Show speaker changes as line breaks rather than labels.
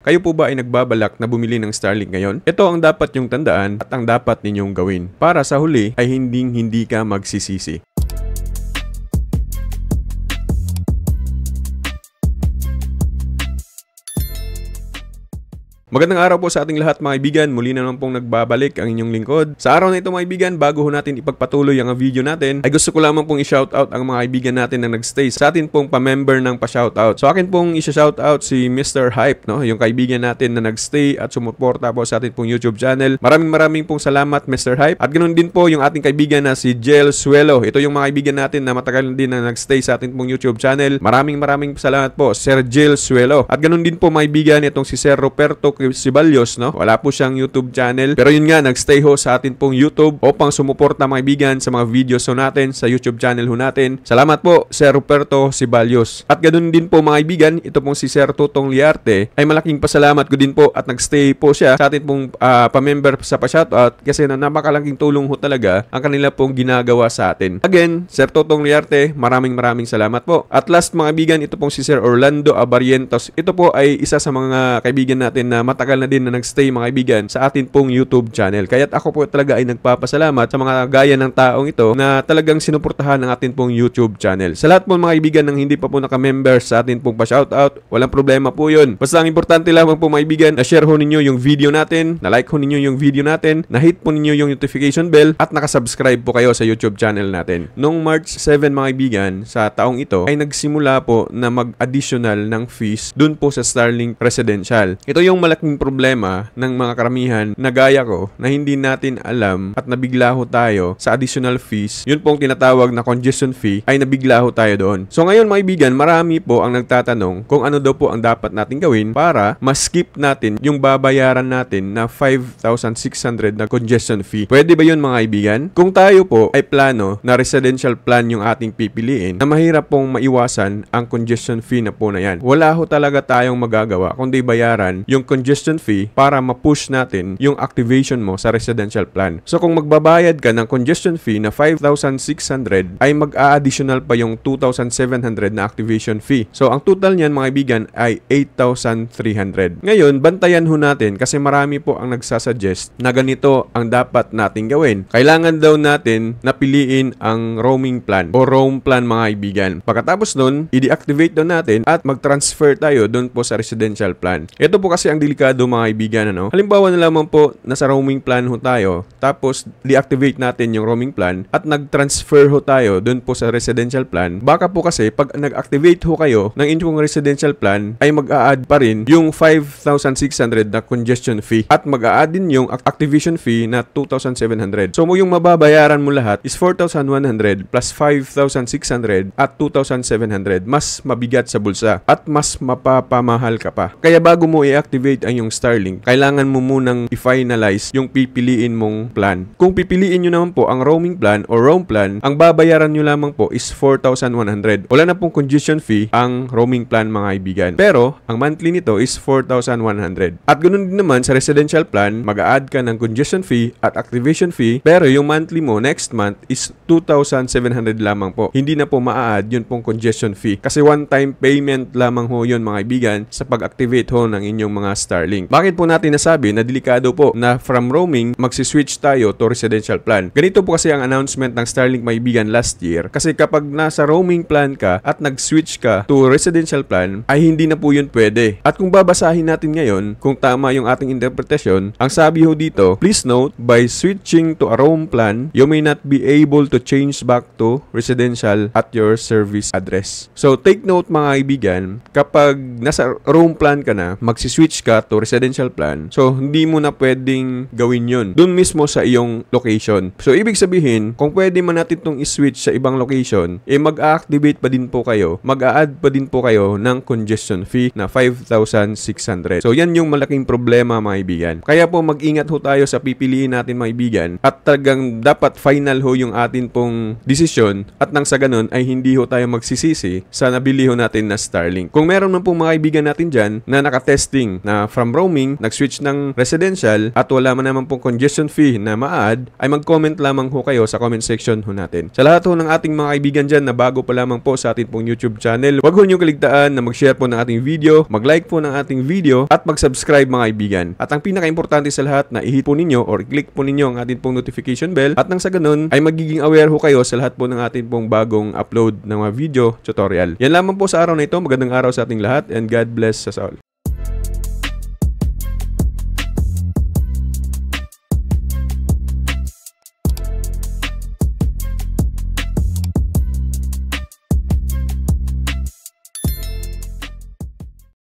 Kayo po ba ay nagbabalak na bumili ng Starlink ngayon? Ito ang dapat yung tandaan at ang dapat ninyong gawin para sa huli ay hindi ka magsisisi. Magandang araw po sa ating lahat mga kaibigan. Muli na naman pong nagbabalik ang inyong lingkod. Sa araw na ito mga kaibigan, bago ho natin ipagpatuloy ang video natin, ay gusto ko lamang pong i-shoutout ang mga kaibigan natin na nagstay sa atin pong pa-member ng pa-shoutout. So akin pong i-shoutout si Mr. Hype, no? Yung kaibigan natin na nagstay at sumuporta po sa atin pong YouTube channel. Maraming pong salamat Mr. Hype. At ganoon din po yung ating kaibigan na si Jel Suelo. Ito yung mga kaibigan natin na matagal din na nagstay sa atin pong YouTube channel. Maraming salamat po Sir Jel Suelo. At ganoon din po mga kaibigan itong si Sir Roberto Sibalyos, no? Wala po siyang YouTube channel. Pero yun nga, nagstay ho sa atin pong YouTube upang sumuporta mga kaibigan sa mga videos ho natin sa YouTube channel ho natin. Salamat po, Sir Roberto Sibalyos. At ganoon din po mga kaibigan, ito pong si Sir Tutong Liarte ay malaking pasalamat ko din po at nagstay po siya sa atin pong pa-member sa pa-shoutout kasi napakalaking tulong ho talaga ang kanila pong ginagawa sa atin. Again, Sir Tutong Liarte, maraming salamat po. At last mga kaibigan, ito pong si Sir Orlando Abarientos. Ito po ay isa sa mga kaibigan natin na matagal na din na nagstay mga kaibigan sa atin pong YouTube channel. Kaya't ako po talaga ay nagpapasalamat sa mga gaya ng taong ito na talagang sinuportahan ng atin pong YouTube channel. Sa lahat po mga kaibigan ng hindi pa po naka-member sa atin pong pa-shoutout, walang problema po yun. Basta ang importante lamang po mga kaibigan, na-share ho ninyo yung video natin, na-like ho ninyo yung video natin, na-hit po ninyo yung notification bell, at nakasubscribe po kayo sa YouTube channel natin. Noong March 7 mga kaibigan, sa taong ito, ay nagsimula po na mag-additional ng fees dun po sa Starlink Residential. Ito yung malaking problema ng mga karamihan na gaya ko na hindi natin alam at nabigla ho tayo sa additional fees. Yun pong tinatawag na congestion fee ay nabigla ho tayo doon. So ngayon mga kaibigan, marami po ang nagtatanong kung ano daw po ang dapat natin gawin para ma-skip natin yung babayaran natin na 5,600 na congestion fee. Pwede ba yun mga kaibigan? Kung tayo po ay plano na residential plan yung ating pipiliin, na mahirap pong maiwasan ang congestion fee na po na yan. Wala ho talaga tayong magagawa kundi bayaran yung congestion fee para ma-push natin yung activation mo sa residential plan. So kung magbabayad ka ng congestion fee na 5,600 ay mag-a-additional pa yung 2,700 na activation fee. So ang total niyan mga kaibigan ay 8,300. Ngayon, bantayan ho natin kasi marami po ang nagsasuggest na ganito ang dapat nating gawin. Kailangan daw natin napiliin ang roaming plan o roam plan mga kaibigan. Pagkatapos nun, i-deactivate daw natin at mag-transfer tayo doon po sa residential plan. Ito po kasi ang delikado mga kaibigan, ano? Halimbawa na lamang po, nasa roaming plan ho tayo, tapos deactivate natin yung roaming plan at nag-transfer ho tayo dun po sa residential plan. Baka po kasi pag nag-activate ho kayo ng inyong residential plan ay mag-a-add pa rin yung 5,600 na congestion fee at mag-a-add din yung activation fee na 2,700. So yung mababayaran mo lahat is 4,100 plus 5,600 at 2,700. Mas mabigat sa bulsa at mas mapapamahal ka pa. Kaya bago mo i-activate ang yung Starlink, kailangan mo munang i-finalize yung pipiliin mong plan. Kung pipiliin nyo naman po ang roaming plan o roam plan, ang babayaran nyo lamang po is 4,100. Wala na pong congestion fee ang roaming plan mga kaibigan. Pero, ang monthly nito is 4,100. At ganoon din naman sa residential plan, mag-a-add ka ng congestion fee at activation fee, pero yung monthly mo next month is 2,700 lamang po. Hindi na po ma-a-add yun pong congestion fee. Kasi one-time payment lamang ho yun mga kaibigan sa pag-activate ho ng inyong mga Starlink. Bakit po natin nasabi na delikado po na from roaming magsiswitch tayo to residential plan? Ganito po kasi ang announcement ng Starlink maibigan last year. Kasi kapag nasa roaming plan ka at nag-switch ka to residential plan, ay hindi na po yun pwede. At kung babasahin natin ngayon, kung tama yung ating interpretasyon, ang sabi ho dito, please note, by switching to a roam plan, you may not be able to change back to residential at your service address. So take note mga kaibigan, kapag nasa roam plan ka na, magsiswitch ka to residential plan, so hindi mo na pwedeng gawin yun dun mismo sa iyong location. So ibig sabihin, kung pwede man natin itong i-switch sa ibang location, mag-activate pa din po kayo, mag-a-add pa din po kayo ng congestion fee na 5,600. So yan yung malaking problema mga kaibigan. Kaya po mag-ingat ho tayo sa pipiliin natin mga kaibigan at talagang dapat final ho yung atin pong desisyon at nang sa ganun ay hindi ho tayo magsisisi sa nabili ho natin na Starlink. Kung meron man pong mga kaibigan natin dyan na nakatesting na from roaming, nag-switch ng residential at wala man naman pong congestion fee na ma-add, ay mag-comment lamang ho kayo sa comment section ho natin. Sa lahat ho ng ating mga kaibigan dyan na bago pa lamang po sa ating pong YouTube channel, huwag ho niyong kaligtaan na mag-share po ng ating video, mag-like po ng ating video at mag-subscribe mga kaibigan. At ang pinaka-importante sa lahat na i-hit po ninyo or i-click po ninyo ang ating pong notification bell at nang sa ganun ay magiging aware ho kayo sa lahat po ng ating pong bagong upload ng mga video tutorial. Yan lamang po sa araw na ito. Magandang araw sa ating lahat and God bless us all.